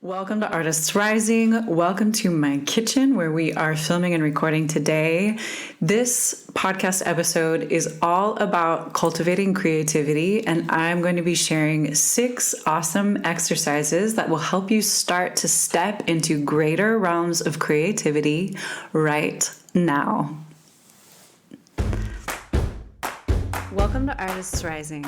Welcome to Artists Rising. Welcome to my kitchen where we are filming and recording today. This podcast episode is all about cultivating creativity, and I'm going to be sharing 6 awesome exercises that will help you start to step into greater realms of creativity right now. Welcome to Artists Rising.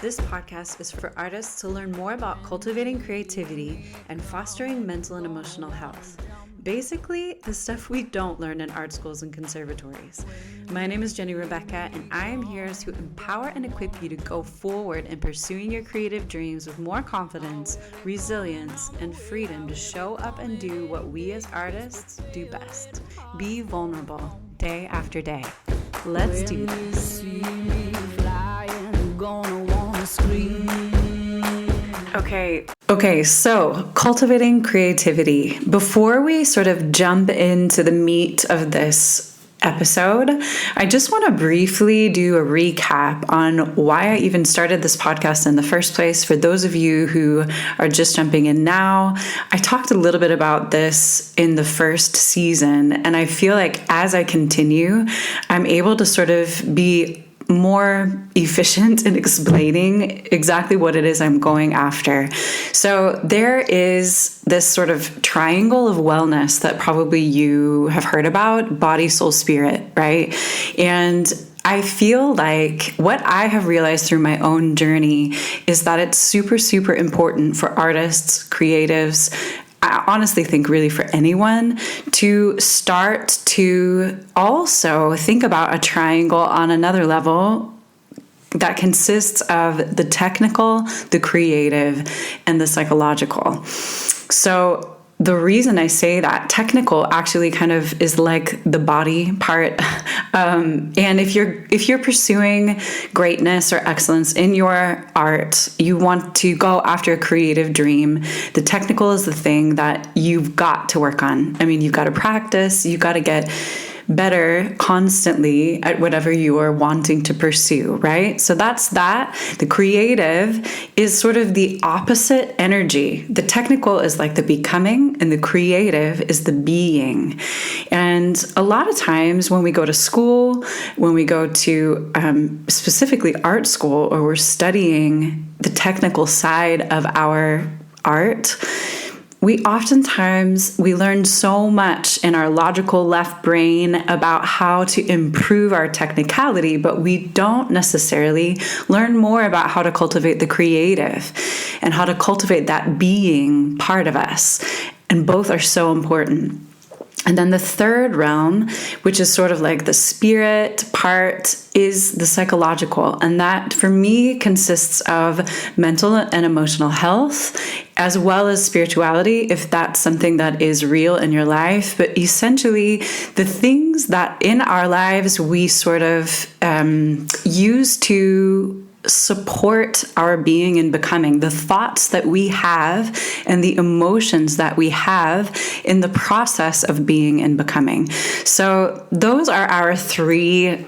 This podcast is for artists to learn more about cultivating creativity and fostering mental and emotional health. Basically, the stuff we don't learn in art schools and conservatories. My name is JennyRebecca, and I am here to empower and equip you to go forward in pursuing your creative dreams with more confidence, resilience, and freedom to show up and do what we as artists do best. Be vulnerable day after day. Let's do this. Okay, so cultivating creativity. Before we sort of jump into the meat of this episode, I just want to briefly do a recap on why I even started this podcast in the first place. For those of you who are just jumping in now, I talked a little bit about this in the first season, and I feel like as I continue, I'm able to sort of be more efficient in explaining exactly what it is I'm going after. So there is this sort of triangle of wellness that probably you have heard about: body, soul, spirit, right? And I feel like what I have realized through my own journey is that it's super, super important for artists, creatives, I honestly think really for anyone to start to also think about a triangle on another level that consists of the technical, the creative, and the psychological. So the reason I say that technical actually kind of is like the body part. And if you're pursuing greatness or excellence in your art, you want to go after a creative dream. The technical is the thing that you've got to work on. I mean, you've got to practice, you've got to get better constantly at whatever you are wanting to pursue, right? So that's that. The creative is sort of the opposite energy. The technical is like the becoming, and the creative is the being. And a lot of times when we go to school, when we go to specifically art school, or we're studying the technical side of our art, we learn so much in our logical left brain about how to improve our technicality, but we don't necessarily learn more about how to cultivate the creative and how to cultivate that being part of us. And both are so important. And then the third realm, which is sort of like the spirit part, is the psychological. And that for me consists of mental and emotional health, as well as spirituality, if that's something that is real in your life. But essentially, the things that in our lives we sort of use to support our being and becoming, the thoughts that we have and the emotions that we have in the process of being and becoming. So those are our three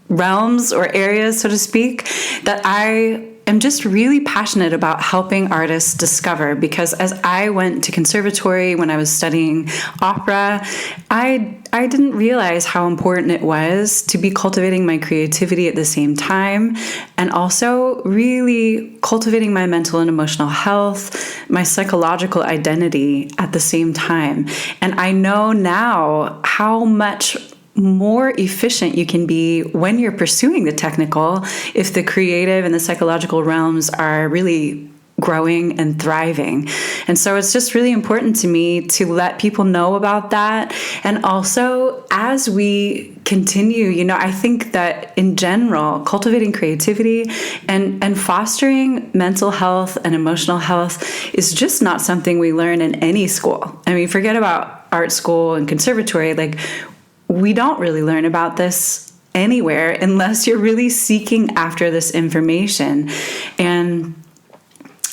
realms or areas, so to speak, that I am just really passionate about helping artists discover. Because as I went to conservatory when I was studying opera, I didn't realize how important it was to be cultivating my creativity at the same time, and also really cultivating my mental and emotional health, my psychological identity at the same time. And I know now how much more efficient you can be when you're pursuing the technical if the creative and the psychological realms are really growing and thriving. And so it's just really important to me to let people know about that. And also, as we continue, I think that in general, cultivating creativity and fostering mental health and emotional health is just not something we learn in any school. I mean, forget about art school and conservatory. Like, we don't really learn about this anywhere unless you're really seeking after this information. And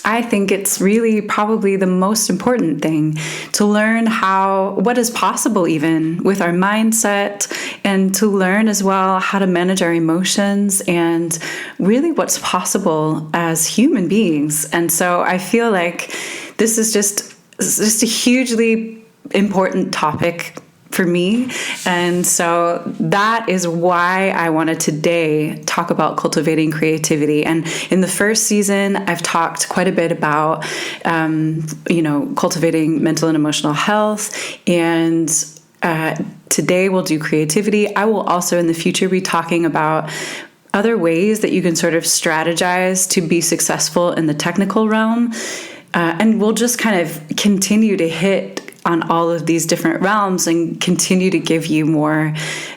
I think it's really probably the most important thing to learn what is possible even with our mindset, and to learn as well how to manage our emotions and really what's possible as human beings. And so I feel like this is just a hugely important topic for me. And so that is why I wanted today talk about cultivating creativity. And in the first season, I've talked quite a bit about, cultivating mental and emotional health. And today we'll do creativity. I will also in the future be talking about other ways that you can sort of strategize to be successful in the technical realm. And we'll just kind of continue to hit on all of these different realms and continue to give you more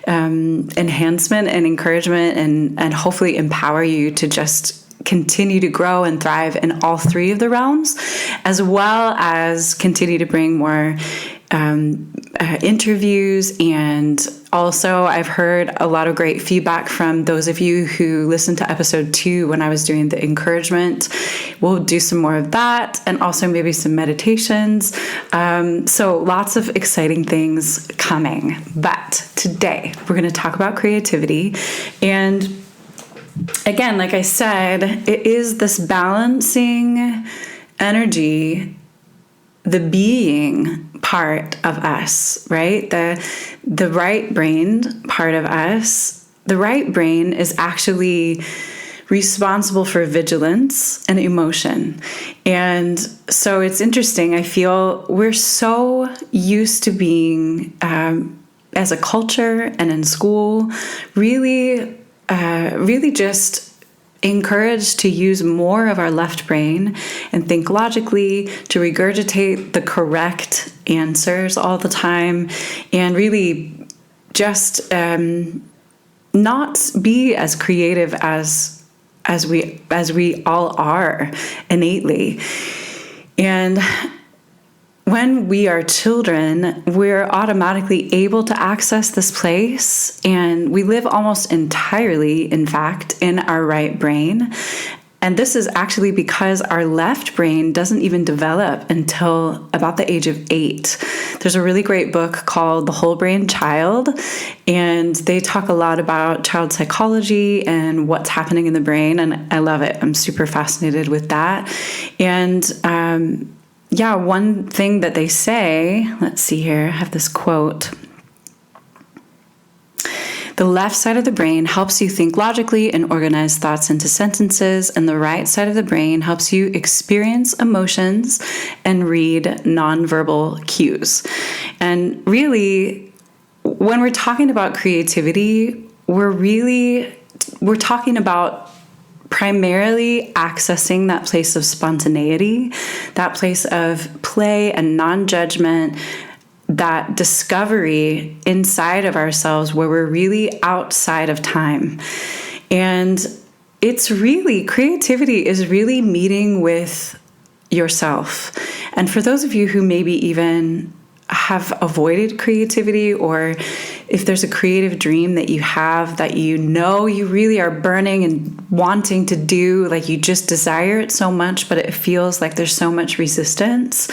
enhancement and encouragement and hopefully empower you to just continue to grow and thrive in all three of the realms, as well as continue to bring more interviews. And also I've heard a lot of great feedback from those of you who listened to episode 2 when I was doing the encouragement. We'll do some more of that, and also maybe some meditations. So lots of exciting things coming. But today we're going to talk about creativity. And again, like I said, it is this balancing energy, the being part of us, right? The right brain part of us. The right brain is actually responsible for vigilance and emotion. And so it's interesting. I feel we're so used to being, as a culture and in school, really just encouraged to use more of our left brain and think logically, to regurgitate the correct answers all the time, and really just not be as creative as we all are innately. And when we are children, we're automatically able to access this place, and we live almost entirely, in fact, in our right brain. And this is actually because our left brain doesn't even develop until about the age of 8. There's a really great book called The Whole Brain Child, and they talk a lot about child psychology and what's happening in the brain, and I love it. I'm super fascinated with that. And one thing that they say, let's see here, I have this quote. The left side of the brain helps you think logically and organize thoughts into sentences, and the right side of the brain helps you experience emotions and read nonverbal cues. And really, when we're talking about creativity, we're talking about primarily accessing that place of spontaneity, that place of play and non-judgment, that discovery inside of ourselves where we're really outside of time. And creativity is really meeting with yourself. And for those of you who maybe even have avoided creativity, or if there's a creative dream that you have that you really are burning and wanting to do, like you just desire it so much, but it feels like there's so much resistance,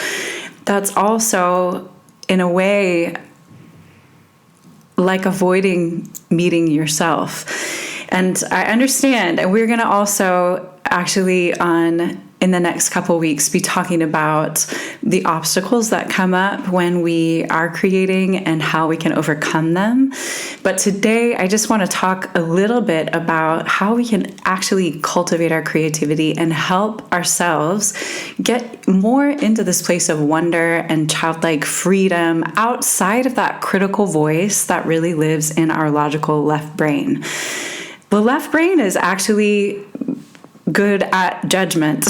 that's also in a way like avoiding meeting yourself. And I understand, and we're going to also actually in the next couple of weeks be talking about the obstacles that come up when we are creating and how we can overcome them. But today I just want to talk a little bit about how we can actually cultivate our creativity and help ourselves get more into this place of wonder and childlike freedom outside of that critical voice that really lives in our logical left brain. The left brain is actually good at judgment.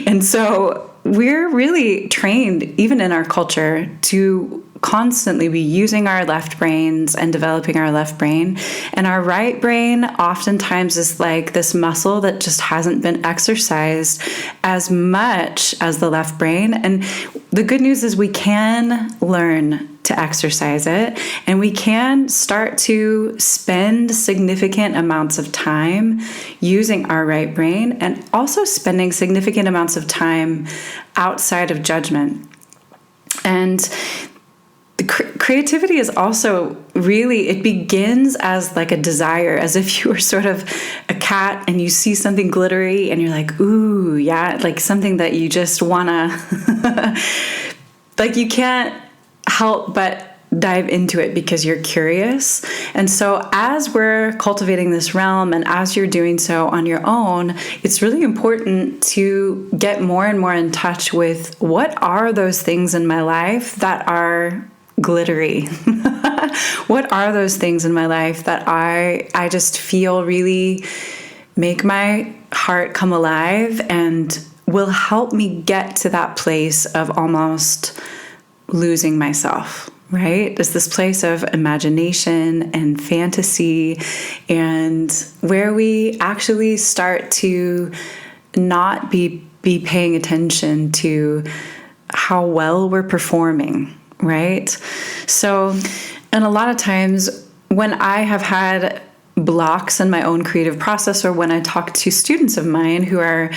And so we're really trained, even in our culture, to constantly be using our left brains and developing our left brain. And our right brain oftentimes is like this muscle that just hasn't been exercised as much as the left brain. And the good news is we can learn to exercise it. And we can start to spend significant amounts of time using our right brain, and also spending significant amounts of time outside of judgment. And creativity is also really, it begins as like a desire, as if you were sort of a cat and you see something glittery and you're like, ooh, yeah, like something that you just wanna, like you can't help but dive into it because you're curious. And so as we're cultivating this realm, and as you're doing so on your own, it's really important to get more and more in touch with what are those things in my life that are glittery. What are those things in my life that I just feel really make my heart come alive and will help me get to that place of almost losing myself, right? It's this place of imagination and fantasy, and where we actually start to not be paying attention to how well we're performing, right? So, and a lot of times when I have had blocks in my own creative process, or when I talk to students of mine who are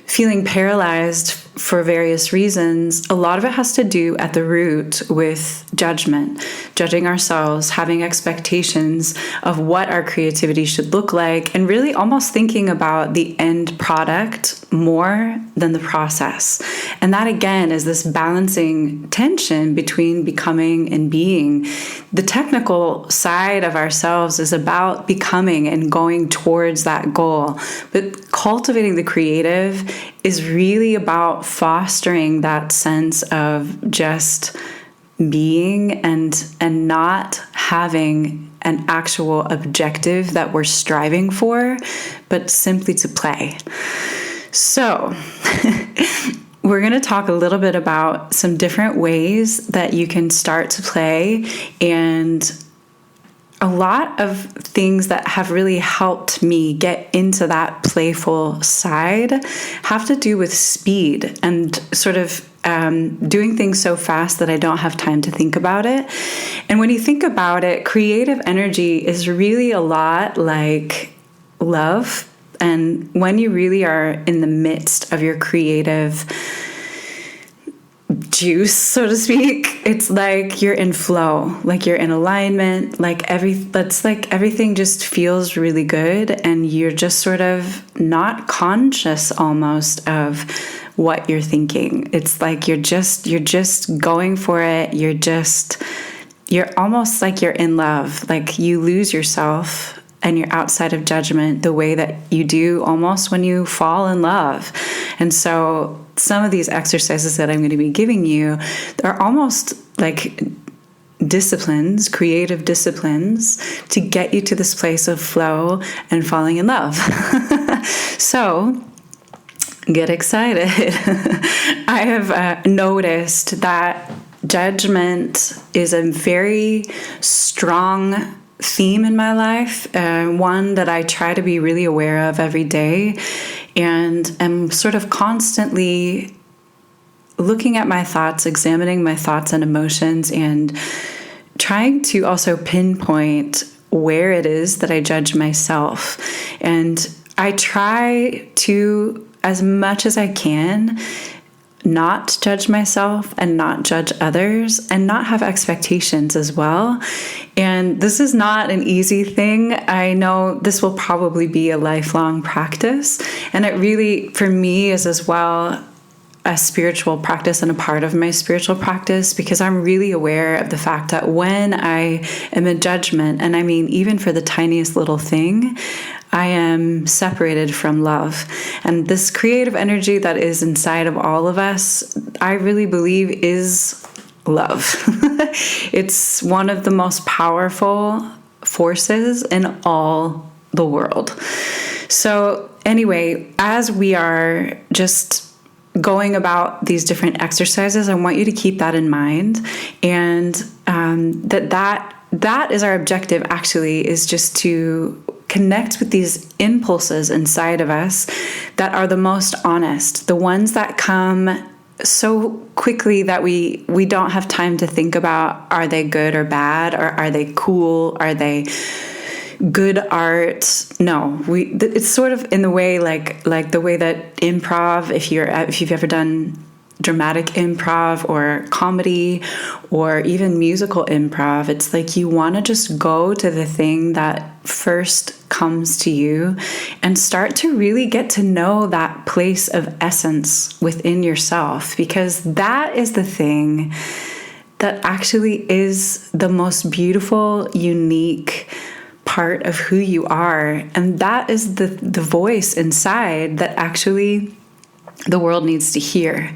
feeling paralyzed for various reasons, a lot of it has to do at the root with judgment, judging ourselves, having expectations of what our creativity should look like, and really almost thinking about the end product more than the process. And that again is this balancing tension between becoming and being. The technical side of ourselves is about becoming and going towards that goal, but cultivating the creative is really about fostering that sense of just being and not having an actual objective that we're striving for, but simply to play. So we're going to talk a little bit about some different ways that you can start to play, and a lot of things that have really helped me get into that playful side have to do with speed and sort of doing things so fast that I don't have time to think about it. And when you think about it, creative energy is really a lot like love. And when you really are in the midst of your creative juice, so to speak, it's like you're in flow, like you're in alignment, like everything just feels really good, and you're just sort of not conscious almost of what you're thinking. It's like you're just going for it. You're almost like you're in love, like you lose yourself and you're outside of judgment the way that you do almost when you fall in love. And so some of these exercises that I'm going to be giving you are almost like disciplines, creative disciplines, to get you to this place of flow and falling in love. So get excited. I have noticed that judgment is a very strong theme in my life, one that I try to be really aware of every day, and am sort of constantly looking at my thoughts, examining my thoughts and emotions, and trying to also pinpoint where it is that I judge myself. And I try to, as much as I can, not judge myself and not judge others, and not have expectations as well. And this is not an easy thing. I know this will probably be a lifelong practice. And it really, for me, is as well a spiritual practice and a part of my spiritual practice, because I'm really aware of the fact that when I am in judgment, and I mean, even for the tiniest little thing, I am separated from love. And this creative energy that is inside of all of us, I really believe is love. It's one of the most powerful forces in all the world. So anyway, as we are just going about these different exercises, I want you to keep that in mind, and that is our objective, actually, is just to connect with these impulses inside of us that are the most honest, the ones that come so quickly that we don't have time to think about, are they good or bad, or are they cool, are they good art? No, it's sort of in the way like the way that improv, if you've ever done dramatic improv or comedy or even musical improv, it's like you want to just go to the thing that first comes to you and start to really get to know that place of essence within yourself, because that is the thing that actually is the most beautiful, unique part of who you are. And that is the voice inside that actually the world needs to hear.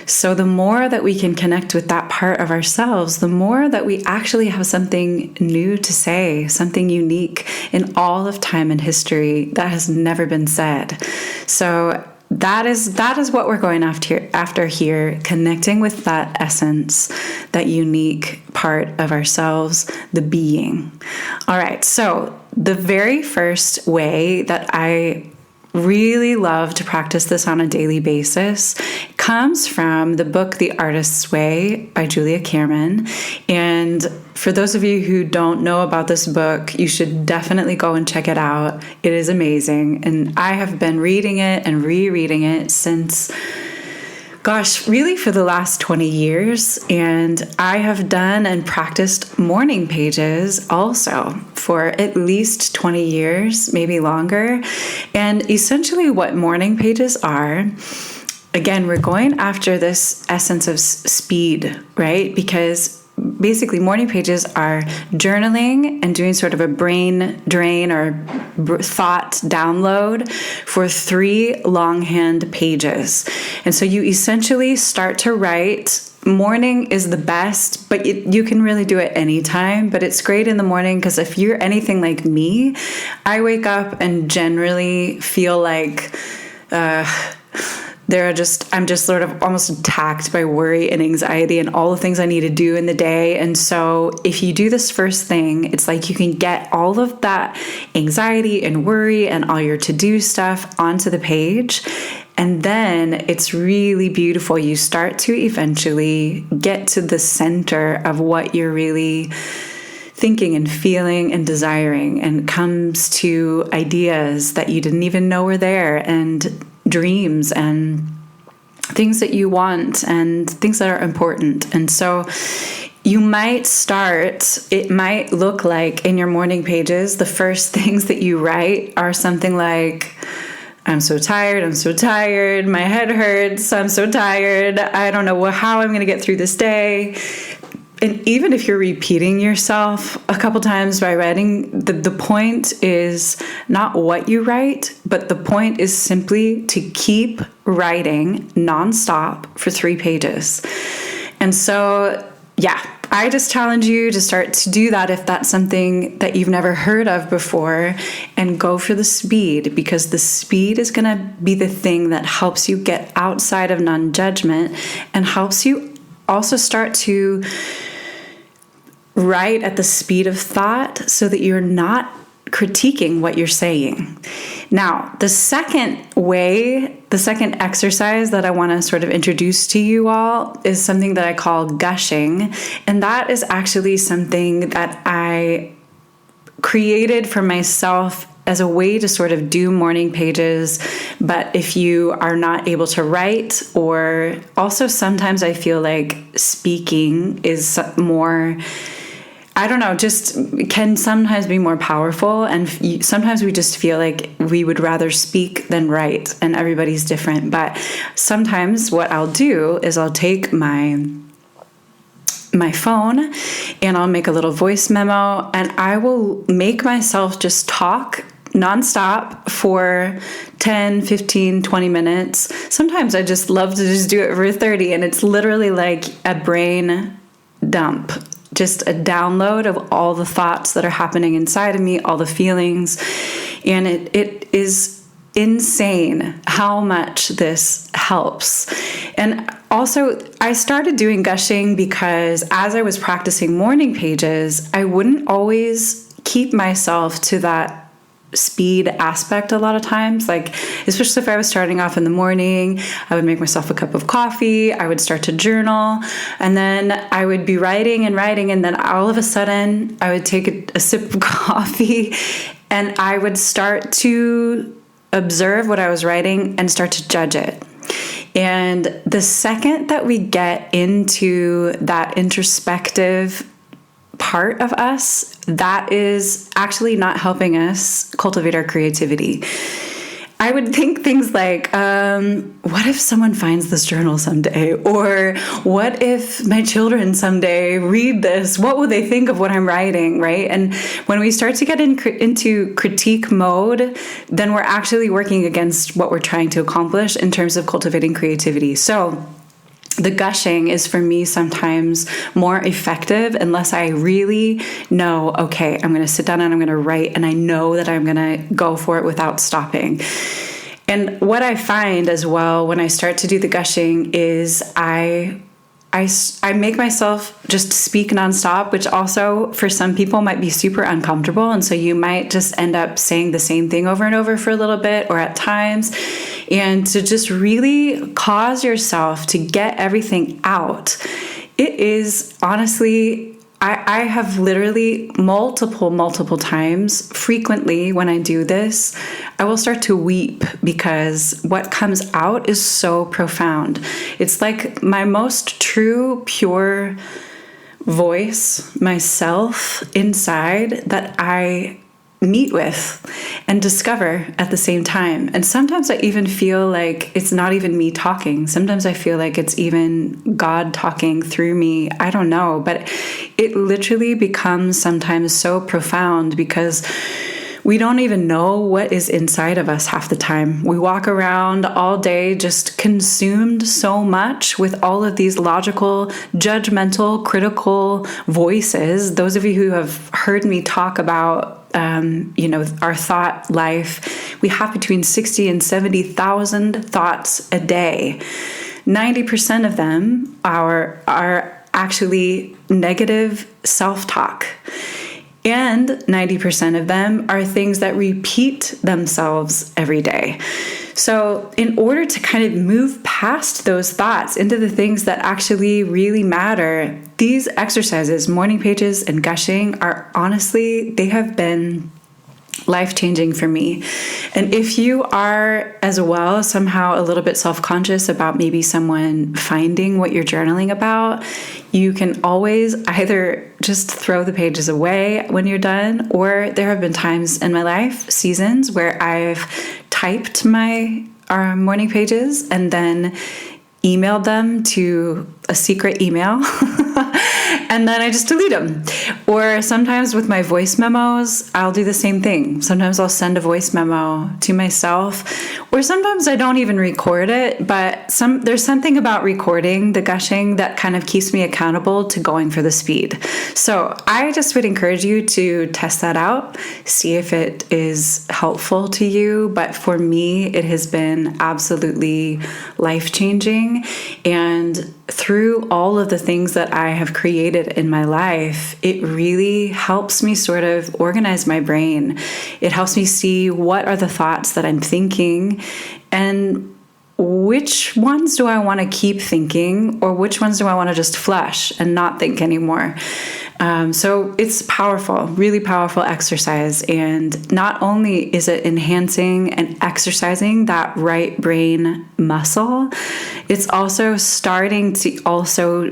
So the more that we can connect with that part of ourselves, the more that we actually have something new to say, something unique in all of time and history that has never been said. So that is what we're going after here, connecting with that essence, that unique part of ourselves, the being. All right, so the very first way that I really love to practice this on a daily basis comes from the book The Artist's Way by Julia Cameron. And for those of you who don't know about this book, you should definitely go and check it out. It is amazing. And I have been reading it and rereading it since, really for the last 20 years. And I have done and practiced morning pages also for at least 20 years, maybe longer. And essentially what morning pages are, again, we're going after this essence of speed, right? Because basically morning pages are journaling and doing sort of a brain drain or thought download for 3 longhand pages. And so you essentially start to write. Morning is the best, but you can really do it anytime, but it's great in the morning because if you're anything like me, I wake up and generally feel like I'm just sort of almost attacked by worry and anxiety and all the things I need to do in the day. And so if you do this first thing, it's like you can get all of that anxiety and worry and all your to-do stuff onto the page. And then it's really beautiful. You start to eventually get to the center of what you're really thinking and feeling and desiring, and comes to ideas that you didn't even know were there, and dreams and things that you want and things that are important. And so you might start, it might look like in your morning pages, the first things that you write are something like, I'm so tired, my head hurts, I'm so tired, I don't know how I'm going to get through this day. And even if you're repeating yourself a couple times by writing, the point is not what you write, but the point is simply to keep writing nonstop for 3 pages. And so, I just challenge you to start to do that if that's something that you've never heard of before, and go for the speed, because the speed is going to be the thing that helps you get outside of non-judgment and helps you also start to write at the speed of thought so that you're not critiquing what you're saying. Now, the second exercise that I want to sort of introduce to you all is something that I call gushing. And that is actually something that I created for myself as a way to sort of do morning pages. But if you are not able to write, or also sometimes I feel like speaking is more, just can sometimes be more powerful. And sometimes we just feel like we would rather speak than write, and everybody's different. But sometimes what I'll do is I'll take my phone and I'll make a little voice memo, and I will make myself just talk nonstop for 10, 15, 20 minutes. Sometimes I just love to just do it for 30, and it's literally like a brain dump, just a download of all the thoughts that are happening inside of me, all the feelings. And it is insane how much this helps. And also, I started doing gushing because as I was practicing morning pages, I wouldn't always keep myself to that speed aspect a lot of times. Like, especially if I was starting off in the morning, I would make myself a cup of coffee, I would start to journal, and then I would be writing, and then all of a sudden I would take a sip of coffee and I would start to observe what I was writing and start to judge it. And the second that we get into that introspective part of us, that is actually not helping us cultivate our creativity. I would think things like, what if someone finds this journal someday? Or what if my children someday read this? What will they think of what I'm writing, right? And when we start to get into critique mode, then we're actually working against what we're trying to accomplish in terms of cultivating creativity. So the gushing is for me sometimes more effective unless I really know, okay, I'm going to sit down and I'm going to write, and I know that I'm going to go for it without stopping. And what I find as well when I start to do the gushing is I make myself just speak nonstop, which also for some people might be super uncomfortable. And so you might just end up saying the same thing over and over for a little bit or at times. And to just really cause yourself to get everything out. It is honestly, I have literally multiple times, frequently when I do this, I will start to weep because what comes out is so profound. It's like my most true, pure voice, myself inside that I meet with and discover at the same time. And sometimes I even feel like it's not even me talking. Sometimes I feel like it's even God talking through me. I don't know, but it literally becomes sometimes so profound because we don't even know what is inside of us half the time. We walk around all day just consumed so much with all of these logical, judgmental, critical voices. Those of you who have heard me talk about our thought life, we have between 60 and 70,000 thoughts a day. 90% of them are actually negative self-talk. And 90% of them are things that repeat themselves every day. So in order to kind of move past those thoughts into the things that actually really matter, these exercises, morning pages and gushing, are honestly, they have been life-changing for me. And if you are as well somehow a little bit self-conscious about maybe someone finding what you're journaling about, you can always either just throw the pages away when you're done, or there have been times in my life, seasons, where I've typed my morning pages and then emailed them to a secret email and then I just delete them. Or sometimes with my voice memos, I'll do the same thing. Sometimes I'll send a voice memo to myself, or sometimes I don't even record it, but there's something about recording the gushing that kind of keeps me accountable to going for the speed. So I just would encourage you to test that out, see if it is helpful to you. But for me, it has been absolutely life-changing. And through all of the things that I have created in my life, it really helps me sort of organize my brain. It helps me see what are the thoughts that I'm thinking and which ones do I want to keep thinking, or which ones do I want to just flush and not think anymore. So it's powerful, really powerful exercise. And not only is it enhancing and exercising that right brain muscle, it's also starting to also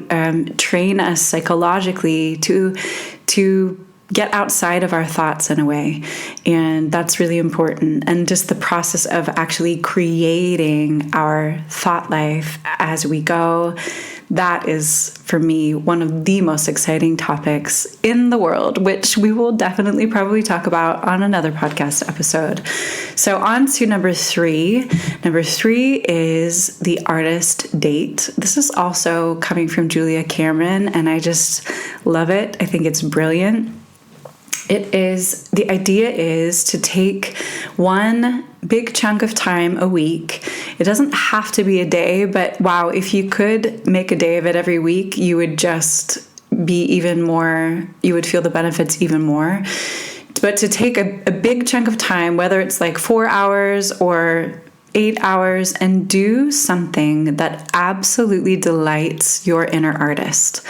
train us psychologically to get outside of our thoughts in a way. And that's really important. And just the process of actually creating our thought life as we go, that is, for me, one of the most exciting topics in the world, which we will definitely probably talk about on another podcast episode. So on to number 3. Number 3 is the artist date. This is also coming from Julia Cameron, and I just love it. I think it's brilliant. The idea is to take one big chunk of time a week. It doesn't have to be a day, but wow, if you could make a day of it every week, you would just be even more, you would feel the benefits even more. But to take a big chunk of time, whether it's like 4 hours or 8 hours, and do something that absolutely delights your inner artist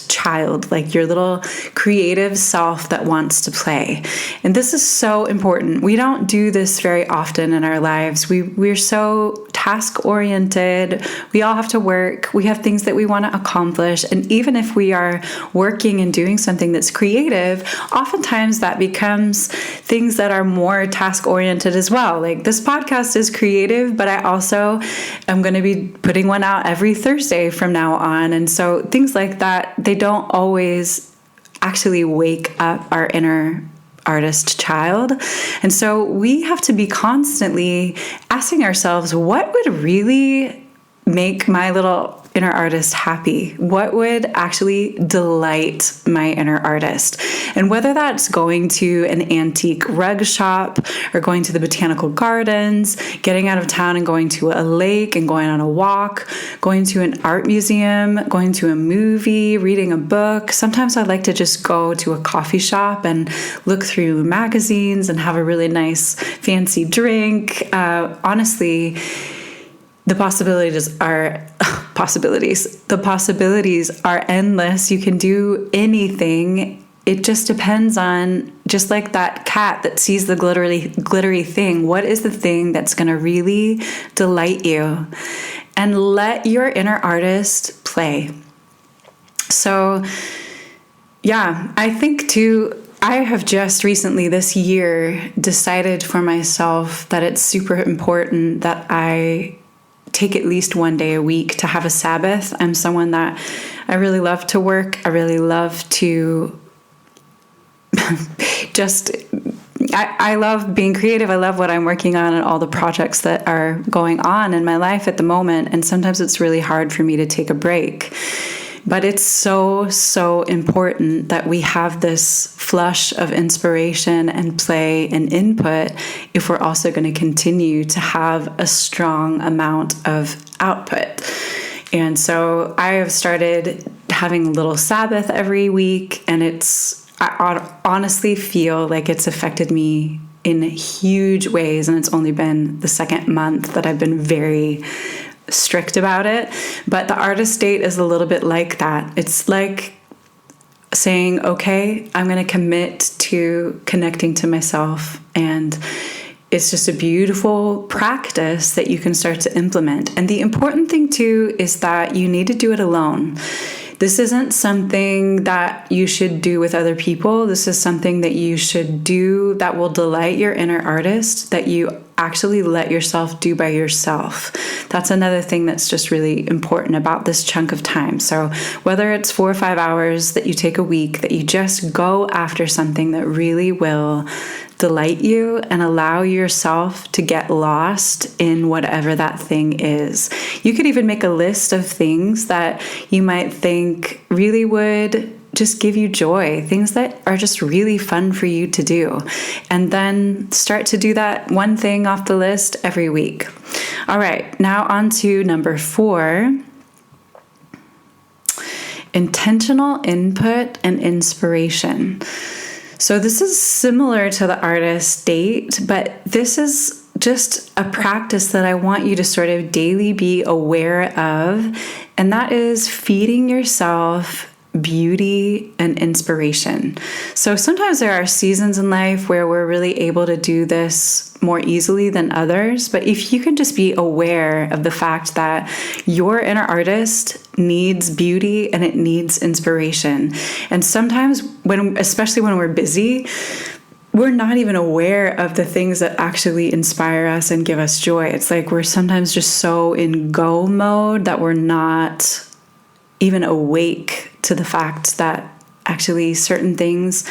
child, like your little creative self that wants to play. And this is so important. We don't do this very often in our lives. We're so task oriented. We all have to work. We have things that we want to accomplish. And even if we are working and doing something that's creative, oftentimes that becomes things that are more task oriented as well. Like this podcast is creative, but I also am going to be putting one out every Thursday from now on. And so things like that, they don't always actually wake up our inner artist child. And so we have to be constantly asking ourselves, what would really make my little inner artist happy? What would actually delight my inner artist? And whether that's going to an antique rug shop or going to the botanical gardens, getting out of town and going to a lake and going on a walk, going to an art museum, going to a movie, reading a book. Sometimes I like to just go to a coffee shop and look through magazines and have a really nice fancy drink. Honestly, the possibilities are endless. You can do anything. It just depends on, just like that cat that sees the glittery thing. What is the thing that's going to really delight you? And let your inner artist play. So, yeah, I think too, I have just recently this year decided for myself that it's super important that I take at least one day a week to have a Sabbath. I'm someone that I really love to work. I really love to I love being creative. I love what I'm working on and all the projects that are going on in my life at the moment. And sometimes it's really hard for me to take a break. But it's so, so important that we have this flush of inspiration and play and input if we're also going to continue to have a strong amount of output. And so I have started having a little Sabbath every week, and I honestly feel like it's affected me in huge ways. And it's only been the second month that I've been very strict about it. But the artist state is a little bit like that. It's like saying, okay, I'm going to commit to connecting to myself. And it's just a beautiful practice that you can start to implement. And the important thing too is that you need to do it alone. This isn't something that you should do with other people. This is something that you should do that will delight your inner artist, that you actually let yourself do by yourself. That's another thing that's just really important about this chunk of time. So whether it's 4 or 5 hours that you take a week, that you just go after something that really will delight you and allow yourself to get lost in whatever that thing is. You could even make a list of things that you might think really would just give you joy, things that are just really fun for you to do. And then start to do that one thing off the list every week. All right, now on to number 4. Intentional input and inspiration. So this is similar to the artist state, but this is just a practice that I want you to sort of daily be aware of, and that is feeding yourself beauty and inspiration. So sometimes there are seasons in life where we're really able to do this more easily than others, but if you can just be aware of the fact that your inner artist needs beauty and it needs inspiration. And sometimes especially when we're busy, we're not even aware of the things that actually inspire us and give us joy. It's like we're sometimes just so in go mode that we're not even awake to the fact that actually certain things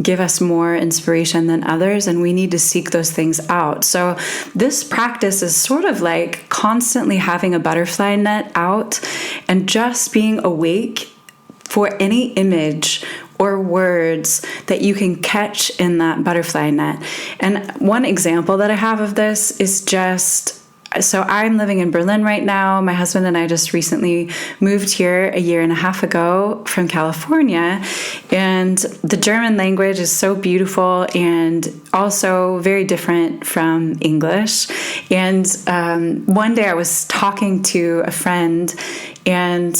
give us more inspiration than others, and we need to seek those things out. So this practice is sort of like constantly having a butterfly net out and just being awake for any image or words that you can catch in that butterfly net. And one example that I have of this is just So I'm living in Berlin right now. My husband and I just recently moved here a year and a half ago from California. And the German language is so beautiful and also very different from English. And one day I was talking to a friend, and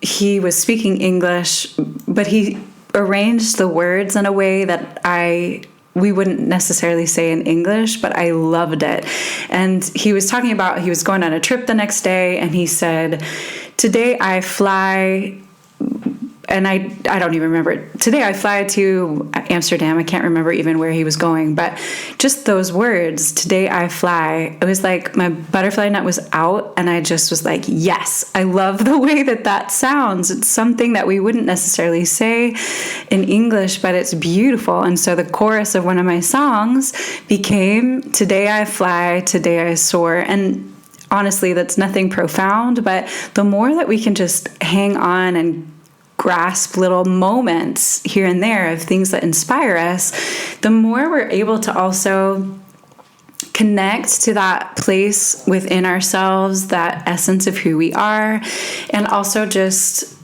he was speaking English, but he arranged the words in a way that we wouldn't necessarily say in English, but I loved it. And he was talking about, he was going on a trip the next day, and he said, today I fly, and I don't even remember it. Today I fly to Amsterdam. I can't remember even where he was going, but just those words, today I fly, it was like my butterfly net was out, and I just was like, yes, I love the way that sounds. It's something that we wouldn't necessarily say in English, but it's beautiful. And so the chorus of one of my songs became, today I fly, today I soar. And honestly, that's nothing profound, but the more that we can just hang on and grasp little moments here and there of things that inspire us, the more we're able to also connect to that place within ourselves, that essence of who we are, and also just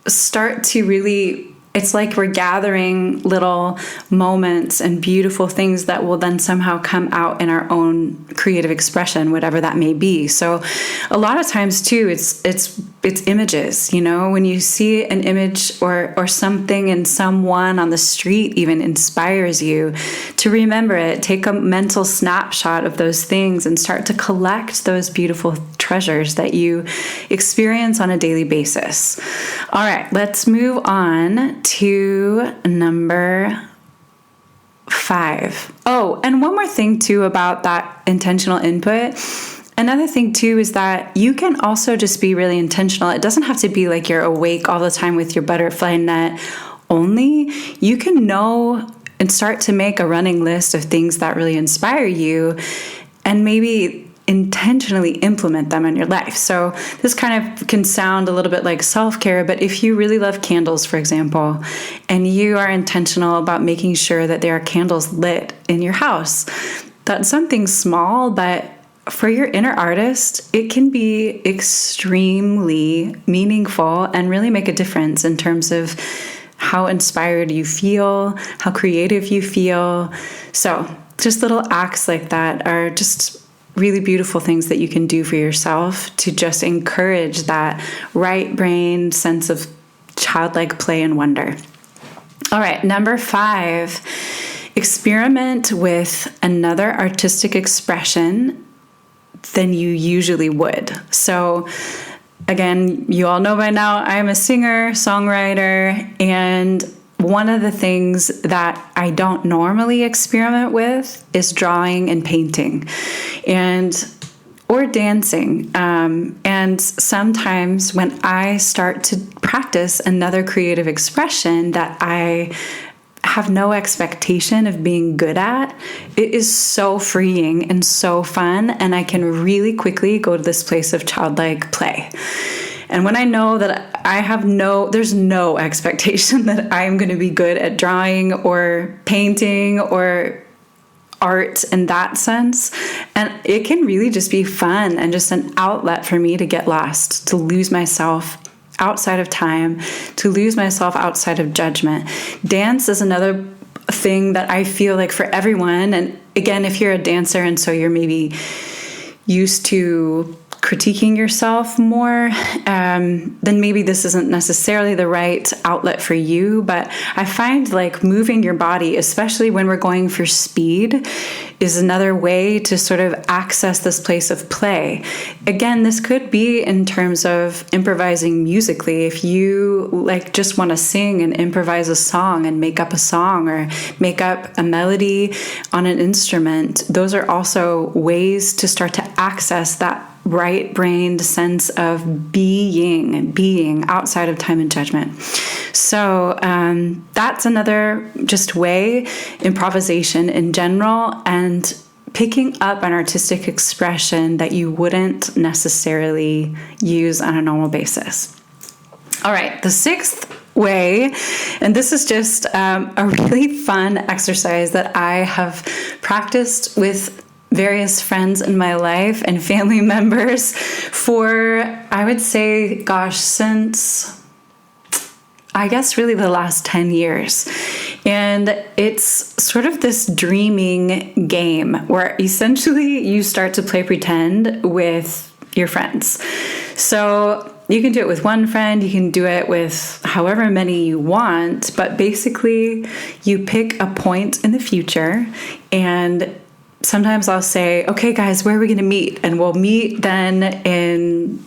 start to really, it's like we're gathering little moments and beautiful things that will then somehow come out in our own creative expression, whatever that may be. So a lot of times too, it's images, when you see an image or something in someone on the street even inspires you to remember it, take a mental snapshot of those things and start to collect those beautiful treasures that you experience on a daily basis. All right, let's move on to number 5. Oh, and one more thing too about that intentional input. Another thing too is that you can also just be really intentional. It doesn't have to be like you're awake all the time with your butterfly net only. You can know and start to make a running list of things that really inspire you, and maybe intentionally implement them in your life. So this kind of can sound a little bit like self-care, but if you really love candles, for example, and you are intentional about making sure that there are candles lit in your house, that's something small, but for your inner artist, it can be extremely meaningful and really make a difference in terms of how inspired you feel, how creative you feel. So just little acts like that are just really beautiful things that you can do for yourself to just encourage that right-brained sense of childlike play and wonder. All right, number 5, experiment with another artistic expression than you usually would. So again, you all know by now, I'm a singer, songwriter, and one of the things that I don't normally experiment with is drawing and painting or dancing. And sometimes when I start to practice another creative expression that I have no expectation of being good at, it is so freeing and so fun. And I can really quickly go to this place of childlike play. And when I know that there's no expectation that I'm going to be good at drawing or painting or art in that sense, and it can really just be fun and just an outlet for me to get lost, to lose myself outside of time, to lose myself outside of judgment. Dance is another thing that I feel like for everyone, and again, if you're a dancer and so you're maybe used to critiquing yourself more, then maybe this isn't necessarily the right outlet for you. But I find like moving your body, especially when we're going for speed, is another way to sort of access this place of play. Again, this could be in terms of improvising musically. If you like just want to sing and improvise a song and make up a song or make up a melody on an instrument, those are also ways to start to access that right-brained sense of being outside of time and judgment. So that's another just way, improvisation in general, and picking up an artistic expression that you wouldn't necessarily use on a normal basis. All right, the 6th way, and this is just a really fun exercise that I have practiced with various friends in my life and family members for, I would say, since I guess really the last 10 years. And it's sort of this dreaming game where essentially you start to play pretend with your friends. So you can do it with one friend, you can do it with however many you want, but basically you pick a point in the future, and sometimes I'll say, okay guys, where are we going to meet? And we'll meet then in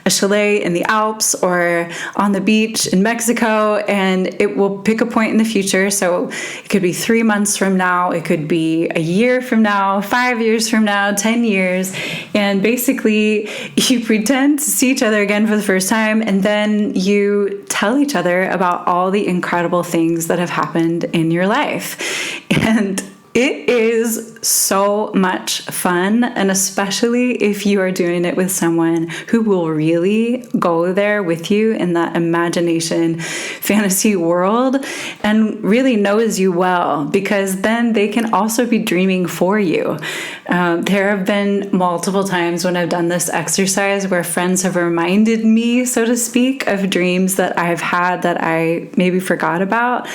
a chalet in the Alps or on the beach in Mexico, and it will pick a point in the future. So it could be 3 months from now, it could be a year from now, 5 years from now, 10 years. And basically you pretend to see each other again for the first time, and then you tell each other about all the incredible things that have happened in your life. And it is so much fun, and especially if you are doing it with someone who will really go there with you in that imagination fantasy world and really knows you well, because then they can also be dreaming for you. There have been multiple times when I've done this exercise where friends have reminded me, so to speak, of dreams that I've had that I maybe forgot about,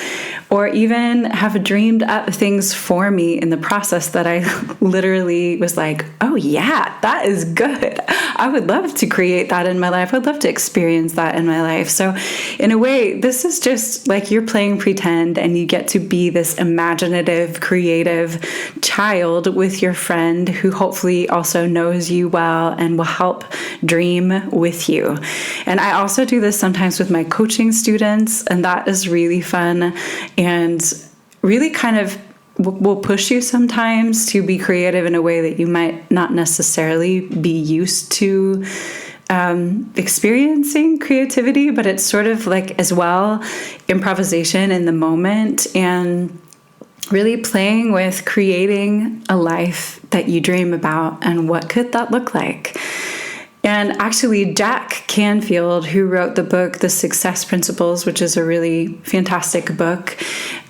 or even have dreamed up things for me in the process that I literally was like, oh yeah, that is good. I would love to create that in my life. I'd love to experience that in my life. So in a way, this is just like you're playing pretend, and you get to be this imaginative, creative child with your friend who hopefully also knows you well and will help dream with you. And I also do this sometimes with my coaching students, and that is really fun and really kind of will push you sometimes to be creative in a way that you might not necessarily be used to experiencing creativity, but it's sort of like as well improvisation in the moment and really playing with creating a life that you dream about and what could that look like. And actually, Jack Canfield, who wrote the book, The Success Principles, which is a really fantastic book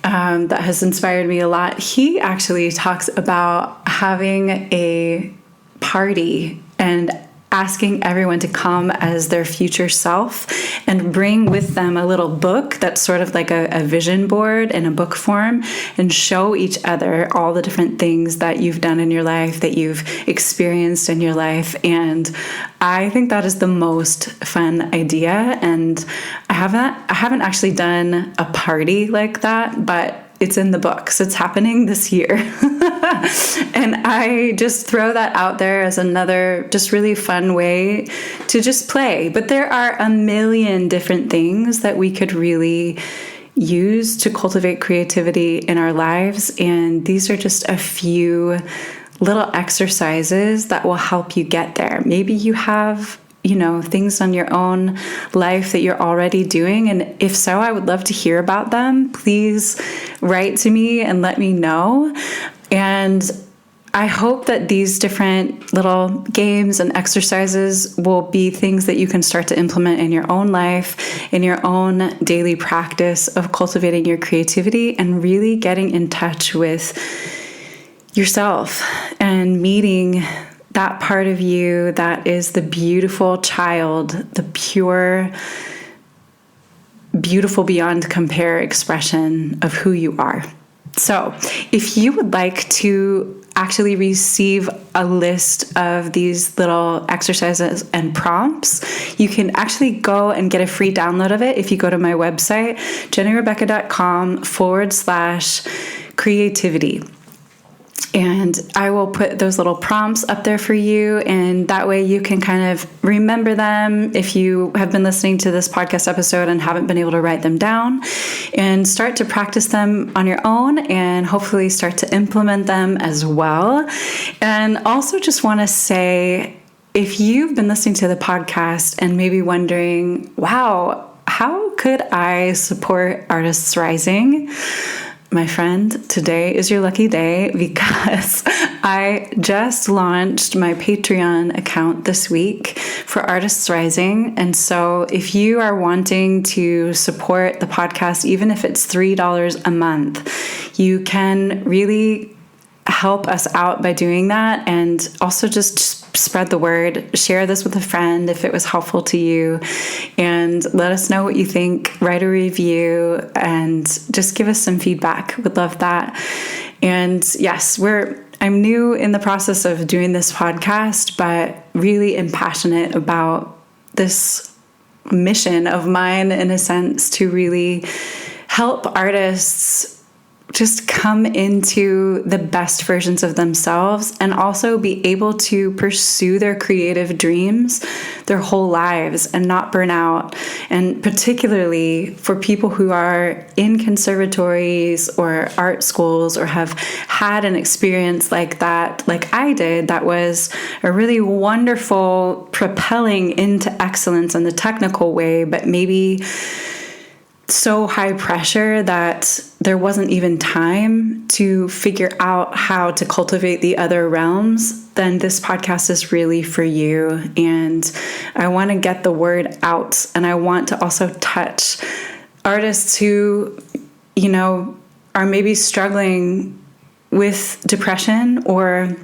that has inspired me a lot, he actually talks about having a party and asking everyone to come as their future self and bring with them a little book that's sort of like a vision board in a book form, and show each other all the different things that you've done in your life, that you've experienced in your life. And I think that is the most fun idea. And I haven't actually done a party like that, but it's in the books. It's happening this year. And I just throw that out there as another just really fun way to just play. But there are a million different things that we could really use to cultivate creativity in our lives. And these are just a few little exercises that will help you get there. Maybe you have things on your own life that you're already doing. And if so, I would love to hear about them. Please write to me and let me know. And I hope that these different little games and exercises will be things that you can start to implement in your own life, in your own daily practice of cultivating your creativity and really getting in touch with yourself and meeting that part of you that is the beautiful child, the pure, beautiful beyond compare expression of who you are. So if you would like to actually receive a list of these little exercises and prompts, you can actually go and get a free download of it if you go to my website, JennyRebecca.com/creativity. And I will put those little prompts up there for you. And that way you can kind of remember them if you have been listening to this podcast episode and haven't been able to write them down, and start to practice them on your own and hopefully start to implement them as well. And also just want to say, if you've been listening to the podcast and maybe wondering, wow, how could I support Artists Rising? My friend, today is your lucky day, because I just launched my Patreon account this week for Artists Rising. And so if you are wanting to support the podcast, even if it's $3 a month, you can really help us out by doing that, and also just spread the word. Share this with a friend if it was helpful to you, and let us know what you think. Write a review and just give us some feedback. Would love that. And yes, I'm new in the process of doing this podcast, but really am passionate about this mission of mine, in a sense, to really help artists just come into the best versions of themselves and also be able to pursue their creative dreams their whole lives and not burn out. And particularly for people who are in conservatories or art schools or have had an experience like that, like I did, that was a really wonderful propelling into excellence in the technical way, but maybe so high pressure that there wasn't even time to figure out how to cultivate the other realms, then this podcast is really for you. And I want to get the word out, and I want to also touch artists who, are maybe struggling with depression or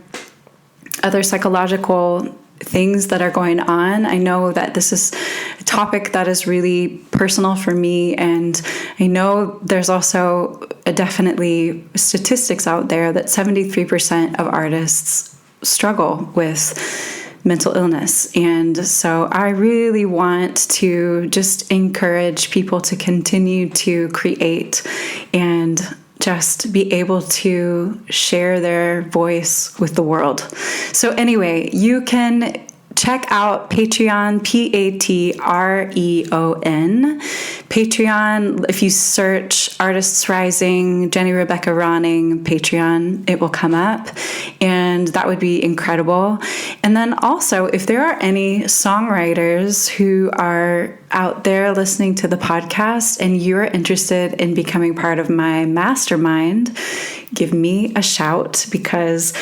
other psychological things that are going on. I know that this is a topic that is really personal for me, and I know there's also definitely statistics out there that 73% of artists struggle with mental illness. And so I really want to just encourage people to continue to create and just be able to share their voice with the world. So anyway, you can check out Patreon, Patreon. Patreon, if you search Artists Rising, JennyRebecca Ronning, Patreon, it will come up, and that would be incredible. And then also, if there are any songwriters who are out there listening to the podcast and you're interested in becoming part of my mastermind, give me a shout, because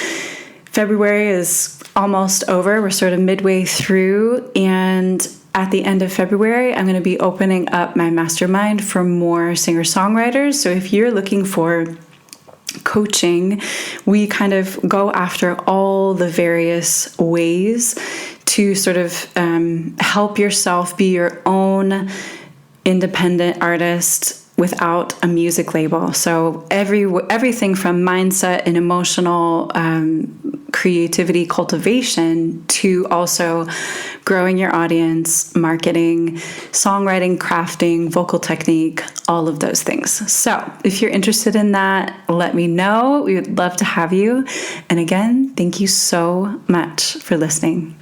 February is almost over. We're sort of midway through, and at the end of February, I'm going to be opening up my mastermind for more singer-songwriters. So if you're looking for coaching, we kind of go after all the various ways to sort of help yourself be your own independent artist without a music label. So everything from mindset and emotional creativity cultivation to also growing your audience, marketing, songwriting, crafting, vocal technique, all of those things. So if you're interested in that, let me know. We would love to have you. And again, thank you so much for listening.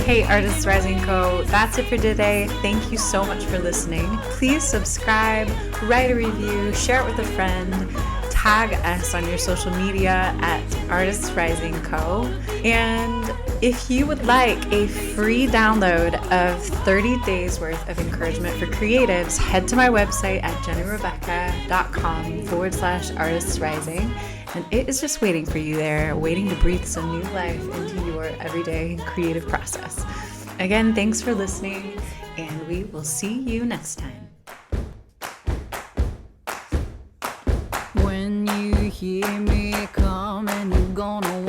Hey, Artists Rising Co., that's it for today. Thank you so much for listening. Please subscribe, write a review, share it with a friend, tag us on your social media at Artists Rising Co. And if you would like a free download of 30 days worth of encouragement for creatives, head to my website at JennyRebecca.com/Artists Rising. And it is just waiting for you there, waiting to breathe some new life into your everyday creative process. Again, thanks for listening, and we will see you next time. When you hear me coming, you're gonna